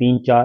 3-4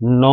9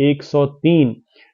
103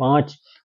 5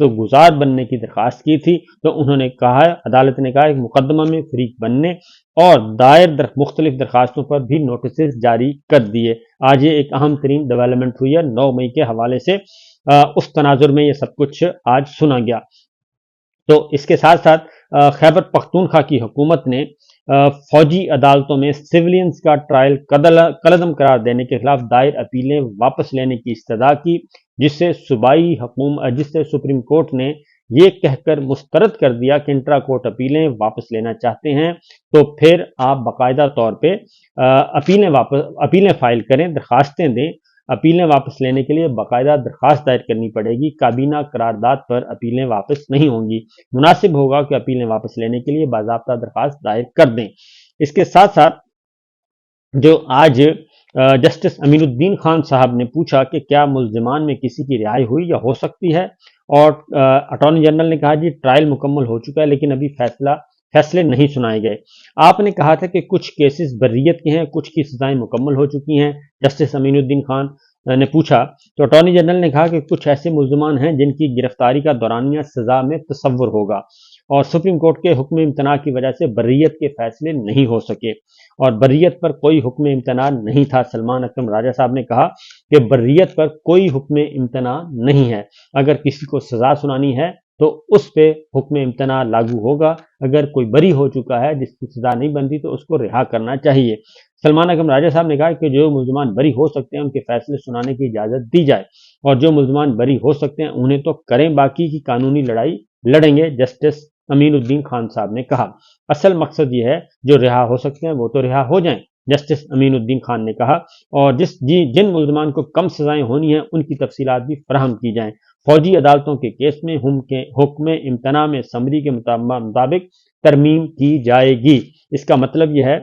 تو گزار بننے کی درخواست کی تھی، تو انہوں نے کہا، عدالت نے کہا، ایک مقدمہ میں فریق بننے اور دائر مختلف درخواستوں پر بھی نوٹسز جاری کر دیے۔ آج یہ ایک اہم ترین ڈیولپمنٹ ہوئی ہے 9 مئی کے حوالے سے، اس تناظر میں یہ سب کچھ آج سنا گیا۔ تو اس کے ساتھ ساتھ خیبر پختونخوا کی حکومت نے فوجی عدالتوں میں سیولینز کا ٹرائل کالعدم قرار دینے کے خلاف دائر اپیلیں واپس لینے کی استدعا کی، جس سے سپریم کورٹ نے یہ کہہ کر مسترد کر دیا کہ انٹرا کورٹ اپیلیں واپس لینا چاہتے ہیں تو پھر آپ باقاعدہ طور پہ اپیلیں فائل کریں، درخواستیں دیں۔ اپیلیں واپس لینے کے لیے باقاعدہ درخواست دائر کرنی پڑے گی، کابینہ قرارداد پر اپیلیں واپس نہیں ہوں گی۔ مناسب ہوگا کہ اپیلیں واپس لینے کے لیے باضابطہ درخواست دائر کر دیں۔ اس کے ساتھ ساتھ جو آج جسٹس امین الدین خان صاحب نے پوچھا کہ کیا ملزمان میں کسی کی رہائی ہوئی یا ہو سکتی ہے، اور اٹارنی جنرل نے کہا جی ٹرائل مکمل ہو چکا ہے لیکن ابھی فیصلے نہیں سنائے گئے۔ آپ نے کہا تھا کہ کچھ کیسز بریت کے ہیں، کچھ کی سزائیں مکمل ہو چکی ہیں، جسٹس امین الدین خان نے پوچھا، تو اٹارنی جنرل نے کہا کہ کچھ ایسے ملزمان ہیں جن کی گرفتاری کا دورانیہ سزا میں تصور ہوگا، اور سپریم کورٹ کے حکم امتناع کی وجہ سے بریت کے فیصلے نہیں ہو سکے، اور بریت پر کوئی حکم امتناع نہیں تھا۔ سلمان اکرم راجہ صاحب نے کہا کہ بریت پر کوئی حکم امتناع نہیں ہے، اگر کسی کو سزا سنانی ہے تو اس پہ حکم امتناع لاگو ہوگا، اگر کوئی بری ہو چکا ہے جس کی سزا نہیں بنتی تو اس کو رہا کرنا چاہیے۔ سلمان اکرم راجہ صاحب نے کہا کہ جو ملزمان بری ہو سکتے ہیں ان کے فیصلے سنانے کی اجازت دی جائے، اور جو ملزمان بری ہو سکتے ہیں انہیں تو کریں، باقی کی قانونی لڑائی لڑیں گے۔ جسٹس امین الدین خان صاحب نے کہا اصل مقصد یہ ہے جو رہا ہو سکتے ہیں وہ تو رہا ہو جائیں، جسٹس امین الدین خان نے کہا، اور جن ملزمان کو کم سزائیں ہونی ہیں ان کی تفصیلات بھی فراہم کی جائیں۔ فوجی عدالتوں کے کیس میں حکم امتناع میں سمری کے مطابق ترمیم کی جائے گی۔ اس کا مطلب یہ ہے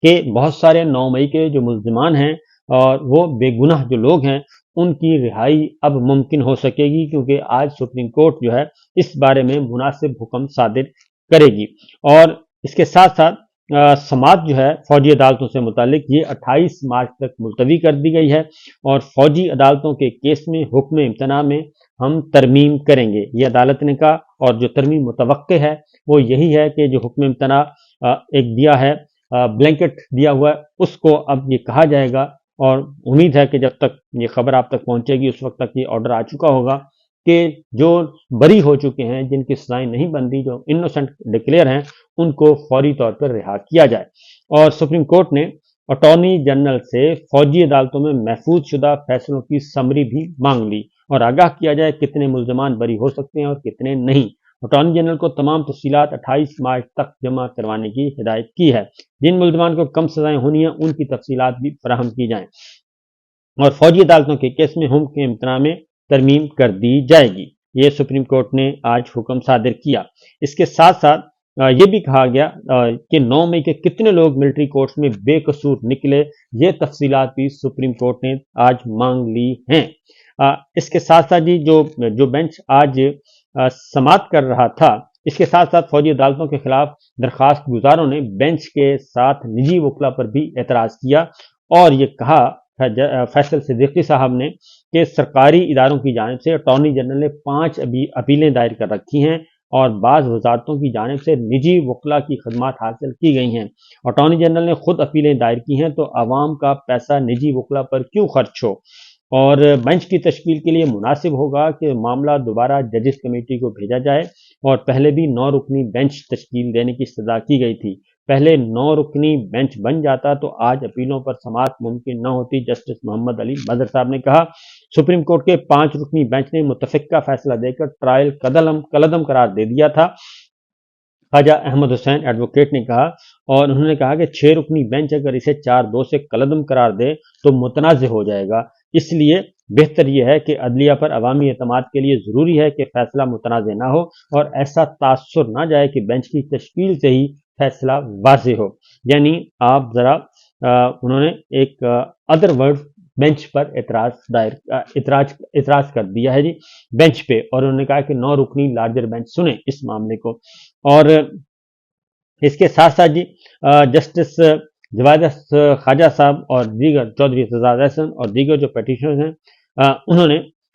کہ بہت سارے 9 مئی کے جو ملزمان ہیں اور وہ بے گناہ جو لوگ ہیں ان کی رہائی اب ممکن ہو سکے گی، کیونکہ آج سپریم کورٹ جو ہے اس بارے میں مناسب حکم صادر کرے گی۔ اور اس کے ساتھ ساتھ سماعت جو ہے فوجی عدالتوں سے متعلق یہ 28 مارچ تک ملتوی کر دی گئی ہے، اور فوجی عدالتوں کے کیس میں حکم امتناع میں ہم ترمیم کریں گے، یہ عدالت نے کہا، اور جو ترمیم متوقع ہے وہ یہی ہے کہ جو حکم امتناع ایک دیا ہے، بلینکٹ دیا ہوا ہے، اس کو اب یہ کہا جائے گا، اور امید ہے کہ جب تک یہ خبر آپ تک پہنچے گی اس وقت تک یہ آرڈر آ چکا ہوگا کہ جو بری ہو چکے ہیں، جن کی سزائیں نہیں بنتی، جو انوسنٹ ڈکلیئر ہیں، ان کو فوری طور پر رہا کیا جائے۔ اور سپریم کورٹ نے اٹارنی جنرل سے فوجی عدالتوں میں محفوظ شدہ فیصلوں کی سمری بھی مانگ لی، اور آگاہ کیا جائے کتنے ملزمان بری ہو سکتے ہیں اور کتنے نہیں۔ اٹارنی جنرل کو تمام تفصیلات 28 مارچ تک جمع کروانے کی ہدایت کی ہے۔ جن ملزمان کو کم سزائیں ہونی ہیں ان کی تفصیلات بھی فراہم کی جائیں، اور فوجی عدالتوں کے کیس میں حکم کے امتناع میں ترمیم کر دی جائے گی۔ یہ سپریم کورٹ نے آج حکم صادر کیا۔ اس کے ساتھ ساتھ یہ بھی کہا گیا کہ 9 مئی کے کتنے لوگ ملٹری کورٹس میں بے قصور نکلے، یہ تفصیلات بھی سپریم کورٹ نے آج مانگ لی ہیں۔ اس کے ساتھ ساتھ جو بینچ آج سماعت کر رہا تھا، اس کے ساتھ ساتھ فوجی عدالتوں کے خلاف درخواست گزاروں نے بینچ کے ساتھ نجی وکلا پر بھی اعتراض کیا، اور یہ کہا فیصل صدیقی صاحب نے کہ سرکاری اداروں کی جانب سے اٹارنی جنرل نے 5 اپیلیں دائر کر رکھی ہیں، اور بعض وزارتوں کی جانب سے نجی وکلا کی خدمات حاصل کی گئی ہیں۔ اٹارنی جنرل نے خود اپیلیں دائر کی ہیں، تو عوام کا پیسہ نجی وکلا پر کیوں خرچ ہو؟ اور بینچ کی تشکیل کے لیے مناسب ہوگا کہ معاملہ دوبارہ ججز کمیٹی کو بھیجا جائے، اور پہلے بھی 9 رکنی بینچ تشکیل دینے کی استدعا کی گئی تھی۔ پہلے 9 رکنی بینچ بن جاتا تو آج اپیلوں پر سماعت ممکن نہ ہوتی۔ جسٹس محمد علی بدر صاحب نے کہا سپریم کورٹ کے 5 رکنی بینچ نے متفقہ فیصلہ دے کر ٹرائل کالعدم قرار دے دیا تھا۔ خواجہ احمد حسین ایڈوکیٹ نے کہا، اور انہوں نے کہا کہ 6 رکنی بینچ اگر اسے 4-2 سے کالعدم قرار دے تو متنازع ہو جائے گا، اس لیے بہتر یہ ہے کہ عدلیہ پر عوامی اعتماد کے لیے ضروری ہے کہ فیصلہ متنازع نہ ہو، اور ایسا تاثر نہ جائے کہ بینچ کی تشکیل سے ہی فیصلہ واضح ہو۔ یعنی آپ ذرا انہوں نے ایک ادر ورڈ بینچ پر اعتراض کر دیا ہے بینچ پہ، اور انہوں نے کہا کہ 9 رکنی لارجر بینچ سنیں اس معاملے کو۔ اور اس کے ساتھ ساتھ جسٹس جواد خواجہ صاحب اور دیگر چودھری اعتزاز احسن اور دیگر جو پیٹیشنرز ہیں، انہوں نے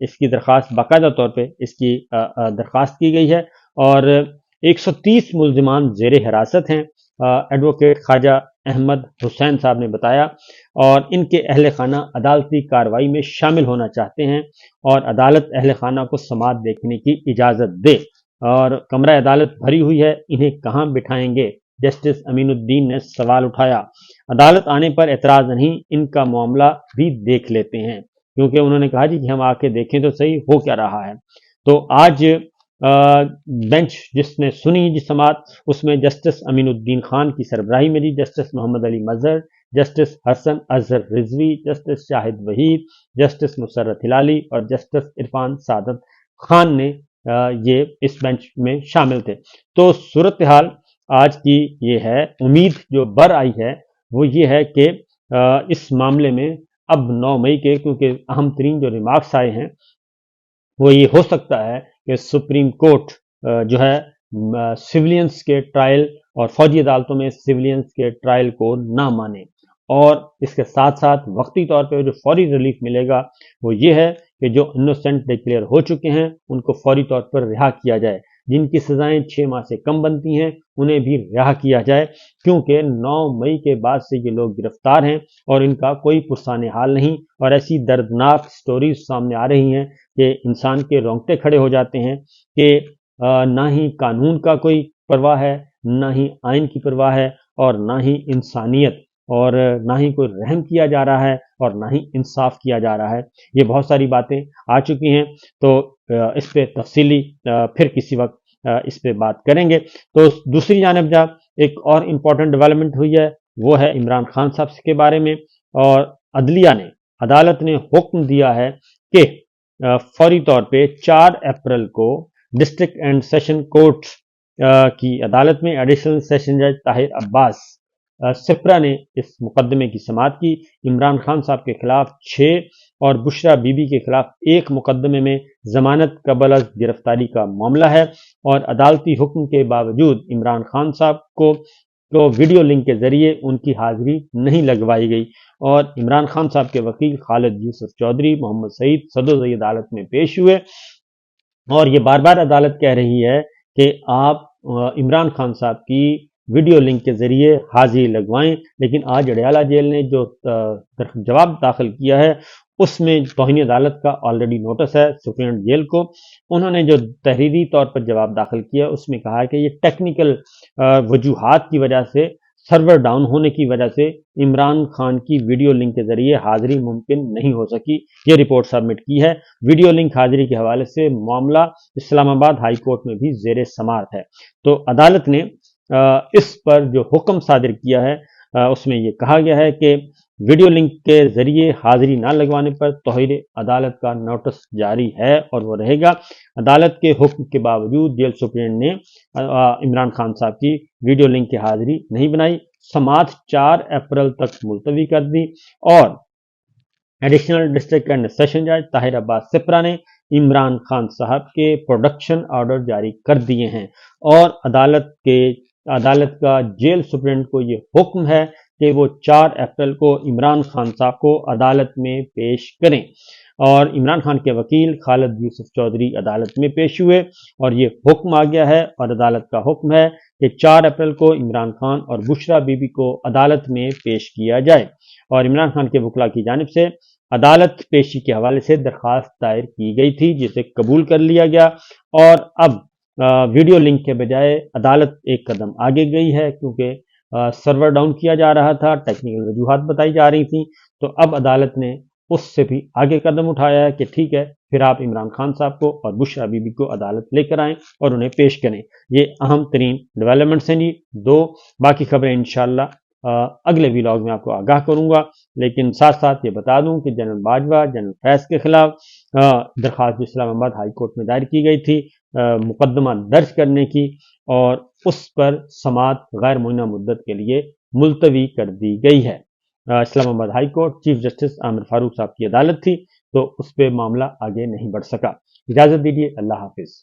اس کی درخواست باقاعدہ طور پہ اس کی درخواست کی گئی ہے اور 130 ملزمان زیر حراست ہیں، ایڈوکیٹ خواجہ احمد حسین صاحب نے بتایا، اور ان کے اہل خانہ عدالتی کارروائی میں شامل ہونا چاہتے ہیں اور عدالت اہل خانہ کو سماعت دیکھنے کی اجازت دے، اور کمرہ عدالت بھری ہوئی ہے، انہیں کہاں بٹھائیں گے؟ جسٹس امین الدین نے سوال اٹھایا۔ عدالت آنے پر اعتراض نہیں، ان کا معاملہ بھی دیکھ لیتے ہیں، کیونکہ انہوں نے کہا جی کہ ہم آ کے دیکھیں تو صحیح ہو کیا رہا ہے۔ تو آج بینچ جس نے سنی جی سماعت، اس میں جسٹس امین الدین خان کی سربراہی میں جی جسٹس محمد علی مظہر، جسٹس حسن اظہر رضوی، جسٹس شاہد وحید، جسٹس مسرت ہلالی اور جسٹس عرفان سعادت خان نے یہ اس بینچ میں شامل تھے۔ تو صورتحال آج کی یہ ہے، امید جو بر آئی ہے وہ یہ ہے کہ اس معاملے میں اب 9 مئی کے، کیونکہ اہم ترین جو ریمارکس آئے ہیں وہ یہ ہو سکتا ہے کہ سپریم کورٹ جو ہے سیولینز کے ٹرائل اور فوجی عدالتوں میں سیولینز کے ٹرائل کو نہ مانے، اور اس کے ساتھ ساتھ وقتی طور پہ جو فوری ریلیف ملے گا وہ یہ ہے کہ جو انوسنٹ ڈکلیئر ہو چکے ہیں ان کو فوری طور پر رہا کیا جائے، جن کی سزائیں 6 ماہ سے کم بنتی ہیں انہیں بھی رہا کیا جائے، کیونکہ 9 مئی کے بعد سے یہ لوگ گرفتار ہیں اور ان کا کوئی پرسان حال نہیں، اور ایسی دردناک سٹوریز سامنے آ رہی ہیں کہ انسان کے رونگٹے کھڑے ہو جاتے ہیں کہ نہ ہی قانون کا کوئی پرواہ ہے، نہ ہی آئین کی پرواہ ہے، اور نہ ہی انسانیت، اور نہ ہی کوئی رحم کیا جا رہا ہے اور نہ ہی انصاف کیا جا رہا ہے۔ یہ بہت ساری باتیں آ چکی ہیں، تو اس پہ تفصیلی پھر کسی وقت اس پہ بات کریں گے۔ تو دوسری جانب جب ایک اور امپورٹنٹ ڈیولپمنٹ ہوئی ہے وہ ہے عمران خان صاحب کے بارے میں، اور عدالت نے حکم دیا ہے کہ فوری طور پہ 4 اپریل کو ڈسٹرکٹ اینڈ سیشن کورٹ کی عدالت میں ایڈیشنل سیشن جج طاہر عباس سپرا نے اس مقدمے کی سماعت کی۔ عمران خان صاحب کے خلاف 6 اور بشرا بی بی کے خلاف 1 مقدمے میں ضمانت قبل از گرفتاری کا معاملہ ہے، اور عدالتی حکم کے باوجود عمران خان صاحب کو ویڈیو لنک کے ذریعے ان کی حاضری نہیں لگوائی گئی، اور عمران خان صاحب کے وکیل خالد یوسف چودھری، محمد سعید صدرزئی عدالت میں پیش ہوئے، اور یہ بار بار عدالت کہہ رہی ہے کہ آپ عمران خان صاحب کی ویڈیو لنک کے ذریعے حاضری لگوائیں، لیکن آج اڈیالہ جیل نے جو جواب داخل کیا ہے اس میں توہین عدالت کا آلریڈی نوٹس ہے سپرینٹ جیل کو۔ انہوں نے جو تحریری طور پر جواب داخل کیا اس میں کہا ہے کہ یہ ٹیکنیکل وجوہات کی وجہ سے، سرور ڈاؤن ہونے کی وجہ سے عمران خان کی ویڈیو لنک کے ذریعے حاضری ممکن نہیں ہو سکی، یہ رپورٹ سبمٹ کی ہے۔ ویڈیو لنک حاضری کے حوالے سے معاملہ اسلام آباد ہائی کورٹ میں بھی زیر سماعت ہے۔ تو عدالت نے اس پر جو حکم صادر کیا ہے اس میں یہ کہا گیا ہے کہ ویڈیو لنک کے ذریعے حاضری نہ لگوانے پر توہین عدالت کا نوٹس جاری ہے اور وہ رہے گا۔ عدالت کے حکم کے باوجود جیل سپرنٹینڈنٹ نے عمران خان صاحب کی ویڈیو لنک کی حاضری نہیں بنائی، سماعت 4 اپریل تک ملتوی کر دی، اور ایڈیشنل ڈسٹرکٹ اینڈ سیشن جج طاہر عباس سپرا نے عمران خان صاحب کے پروڈکشن آرڈر جاری کر دیے ہیں، اور عدالت کا جیل سپرنٹینڈنٹ کو یہ حکم ہے کہ وہ 4 اپریل کو عمران خان صاحب کو عدالت میں پیش کریں، اور عمران خان کے وکیل خالد یوسف چودھری عدالت میں پیش ہوئے، اور یہ حکم آ گیا ہے، اور عدالت کا حکم ہے کہ 4 اپریل کو عمران خان اور بشرا بی بی کو عدالت میں پیش کیا جائے، اور عمران خان کے وکلاء کی جانب سے عدالت پیشی کے حوالے سے درخواست دائر کی گئی تھی جسے قبول کر لیا گیا، اور اب ویڈیو لنک کے بجائے عدالت ایک قدم آگے گئی ہے، کیونکہ سرور ڈاؤن کیا جا رہا تھا، ٹیکنیکل وجوہات بتائی جا رہی تھیں، تو اب عدالت نے اس سے بھی آگے قدم اٹھایا ہے کہ ٹھیک ہے پھر آپ عمران خان صاحب کو اور بشرا بی بی کو عدالت لے کر آئیں اور انہیں پیش کریں۔ یہ اہم ترین ڈیولپمنٹس ہیں جی 2، باقی خبریں انشاءاللہ اگلے ویلاگ میں آپ کو آگاہ کروں گا، لیکن ساتھ ساتھ یہ بتا دوں کہ جنرل باجوہ، جنرل فیض کے خلاف درخواست جو اسلام آباد ہائی کورٹ میں دائر کی گئی تھی مقدمہ درج کرنے کی، اور اس پر سماعت غیر معینہ مدت کے لیے ملتوی کر دی گئی ہے۔ اسلام آباد ہائی کورٹ چیف جسٹس عامر فاروق صاحب کی عدالت تھی، تو اس پہ معاملہ آگے نہیں بڑھ سکا۔ اجازت دیجیے، اللہ حافظ۔